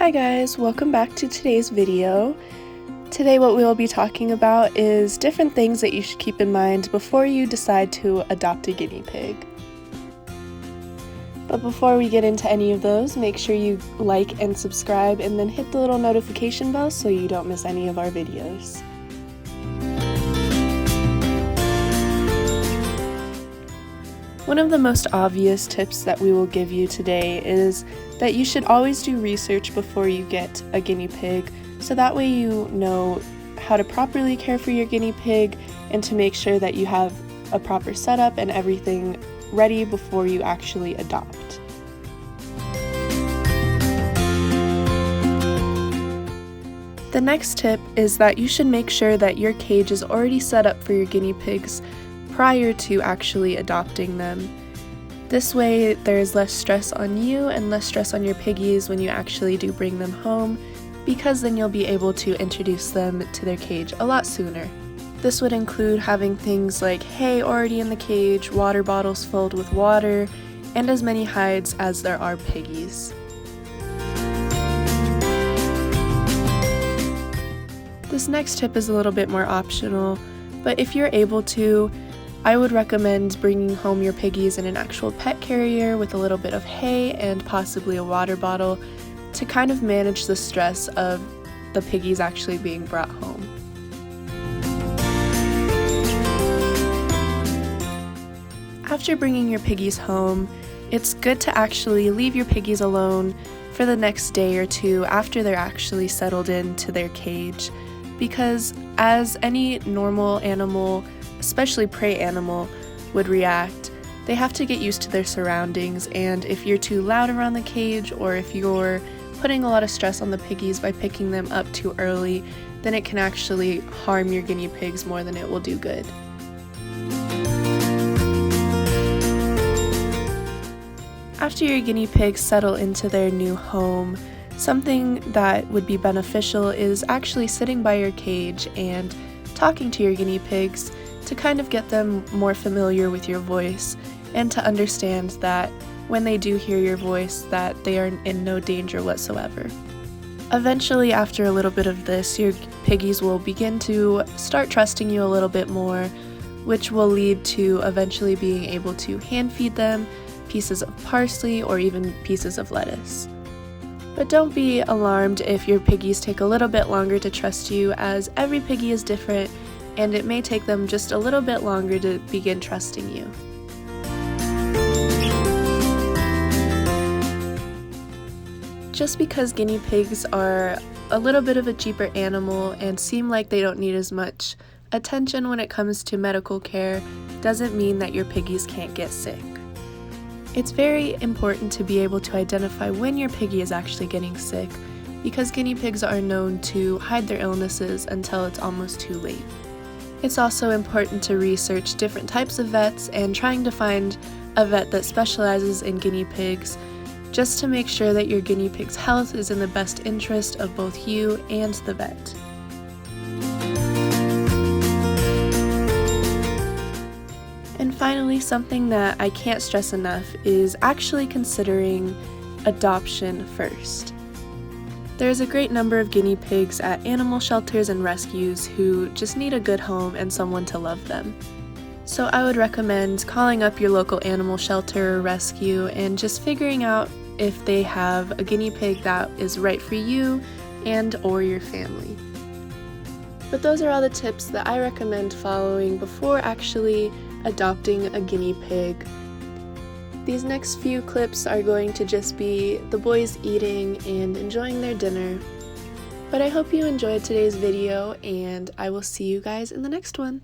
Hi guys, welcome back to today's video. Today what we will be talking about is different things that you should keep in mind before you decide to adopt a guinea pig. But before we get into any of those, make sure you like and subscribe and then hit the little notification bell so you don't miss any of our videos. One of the most obvious tips that we will give you today is that you should always do research before you get a guinea pig, so that way you know how to properly care for your guinea pig and to make sure that you have a proper setup and everything ready before you actually adopt. The next tip is that you should make sure that your cage is already set up for your guinea pigs prior to actually adopting them. This way there is less stress on you and less stress on your piggies when you actually do bring them home, because then you'll be able to introduce them to their cage a lot sooner. This would include having things like hay already in the cage, water bottles filled with water, and as many hides as there are piggies. This next tip is a little bit more optional, but if you're able to, I would recommend bringing home your piggies in an actual pet carrier with a little bit of hay and possibly a water bottle to kind of manage the stress of the piggies actually being brought home. After bringing your piggies home, it's good to actually leave your piggies alone for the next day or two after they're actually settled into their cage, because as any normal animal, especially prey animal, would react, they have to get used to their surroundings, and if you're too loud around the cage or if you're putting a lot of stress on the piggies by picking them up too early, then it can actually harm your guinea pigs more than it will do good. After your guinea pigs settle into their new home, something that would be beneficial is actually sitting by your cage and talking to your guinea pigs to kind of get them more familiar with your voice and to understand that when they do hear your voice that they are in no danger whatsoever. Eventually, after a little bit of this, your piggies will begin to start trusting you a little bit more, which will lead to eventually being able to hand feed them pieces of parsley or even pieces of lettuce. But don't be alarmed if your piggies take a little bit longer to trust you, as every piggy is different and it may take them just a little bit longer to begin trusting you. Just because guinea pigs are a little bit of a cheaper animal and seem like they don't need as much attention when it comes to medical care doesn't mean that your piggies can't get sick. It's very important to be able to identify when your piggy is actually getting sick, because guinea pigs are known to hide their illnesses until it's almost too late. It's also important to research different types of vets and trying to find a vet that specializes in guinea pigs, just to make sure that your guinea pig's health is in the best interest of both you and the vet. And finally, something that I can't stress enough is actually considering adoption first. There's a great number of guinea pigs at animal shelters and rescues who just need a good home and someone to love them. So I would recommend calling up your local animal shelter or rescue and just figuring out if they have a guinea pig that is right for you and or your family. But those are all the tips that I recommend following before actually adopting a guinea pig. These next few clips are going to just be the boys eating and enjoying their dinner. But I hope you enjoyed today's video, and I will see you guys in the next one.